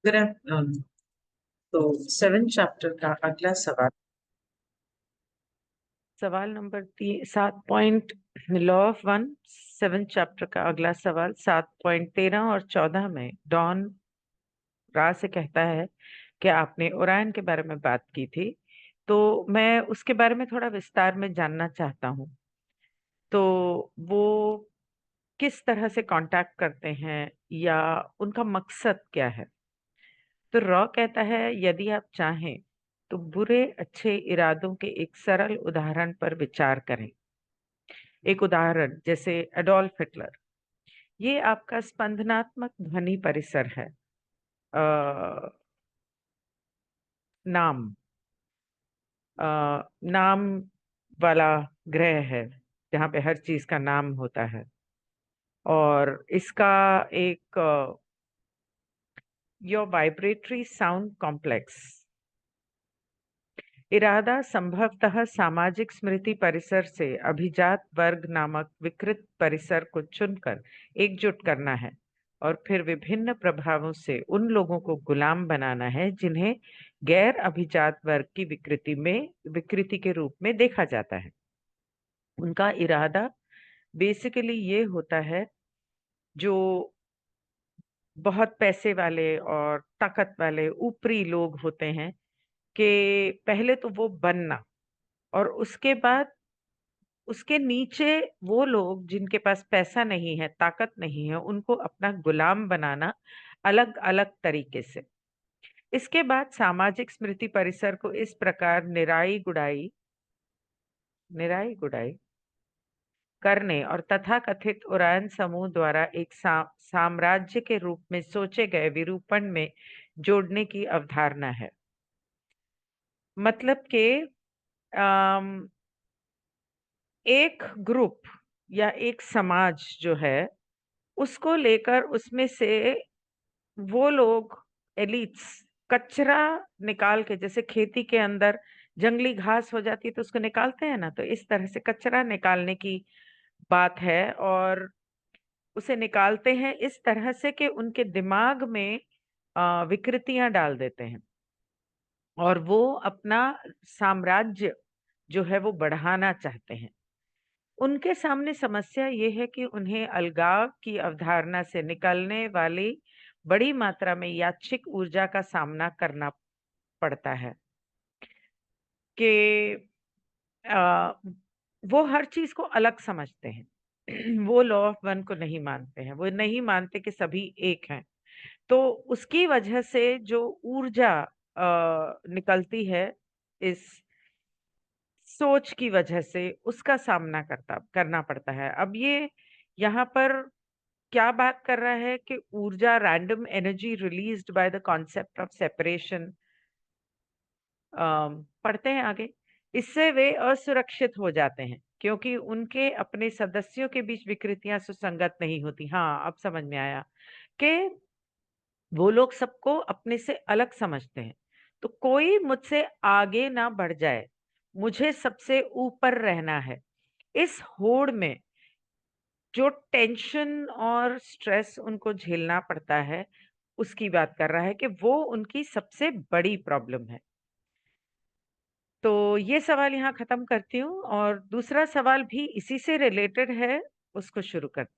Good afternoon. तो 7 chapter का अगला सवाल। सवाल number 7 law of one 7 chapter का अगला सवाल 7.13 और 14 में डॉन रा से कहता है कि आपने ओरायन के बारे में बात की थी, तो मैं उसके बारे में थोड़ा विस्तार में जानना चाहता हूँ। तो वो किस तरह से कांटेक्ट करते हैं या उनका मकसद क्या है? तो रॉ कहता है यदि आप चाहें तो बुरे अच्छे इरादों के एक सरल उदाहरण पर विचार करें। एक उदाहरण जैसे एडोल्फ हिटलर, ये आपका स्पंदनात्मक ध्वनि परिसर है। नाम नाम वाला ग्रह है जहाँ पे हर चीज का नाम होता है, और इसका एक योर वाइब्रेटरी साउंड कॉम्प्लेक्स इरादा संभवतः सामाजिक स्मृति परिसर से अभिजात वर्ग नामक विकृत परिसर को चुनकर एकजुट करना है और फिर विभिन्न प्रभावों से उन लोगों को गुलाम बनाना है जिन्हें गैर अभिजात वर्ग की विकृति के रूप में देखा जाता है। उनका इरादा बेसिकली ये होता है, जो बहुत पैसे वाले और ताकत वाले ऊपरी लोग होते हैं, कि पहले तो वो बनना और उसके बाद उसके नीचे वो लोग जिनके पास पैसा नहीं है, ताकत नहीं है, उनको अपना गुलाम बनाना अलग अलग तरीके से। इसके बाद सामाजिक स्मृति परिसर को इस प्रकार निराई गुड़ाई करने और तथाकथित ओरायन समूह द्वारा एक साम्राज्य के रूप में सोचे गए विरूपण में जोड़ने की अवधारणा है। मतलब कि एक ग्रुप या एक समाज जो है, उसको लेकर उसमें से वो लोग एलिट्स कचरा निकाल के, जैसे खेती के अंदर जंगली घास हो जाती है तो उसको निकालते हैं ना, तो इस तरह से कचरा निकालने की बात है। और उसे निकालते हैं इस तरह से कि उनके दिमाग में विकृतियां डाल देते हैं और वो अपना साम्राज्य जो है वो बढ़ाना चाहते हैं। उनके सामने समस्या ये है कि उन्हें अलगाव की अवधारणा से निकलने वाली बड़ी मात्रा में यादृच्छिक ऊर्जा का सामना करना पड़ता है। कि आ, वो हर चीज को अलग समझते हैं। वो लॉ ऑफ वन को नहीं मानते हैं, वो नहीं मानते कि सभी एक हैं। तो उसकी वजह से जो ऊर्जा निकलती है इस सोच की वजह से, उसका सामना करना पड़ता है। अब ये यहाँ पर क्या बात कर रहा है कि ऊर्जा random energy released by the concept of separation. पढ़ते हैं आगे। इससे वे असुरक्षित हो जाते हैं क्योंकि उनके अपने सदस्यों के बीच विकृतियां सुसंगत नहीं होती। हाँ, अब समझ में आया कि वो लोग सबको अपने से अलग समझते हैं। तो कोई मुझसे आगे ना बढ़ जाए, मुझे सबसे ऊपर रहना है। इस होड़ में जो टेंशन और स्ट्रेस उनको झेलना पड़ता है, उसकी बात कर रहा है कि वो उनकी सबसे बड़ी प्रॉब्लम है। तो ये सवाल यहाँ खत्म करती हूँ और दूसरा सवाल भी इसी से रिलेटेड है, उसको शुरू करती हूँ।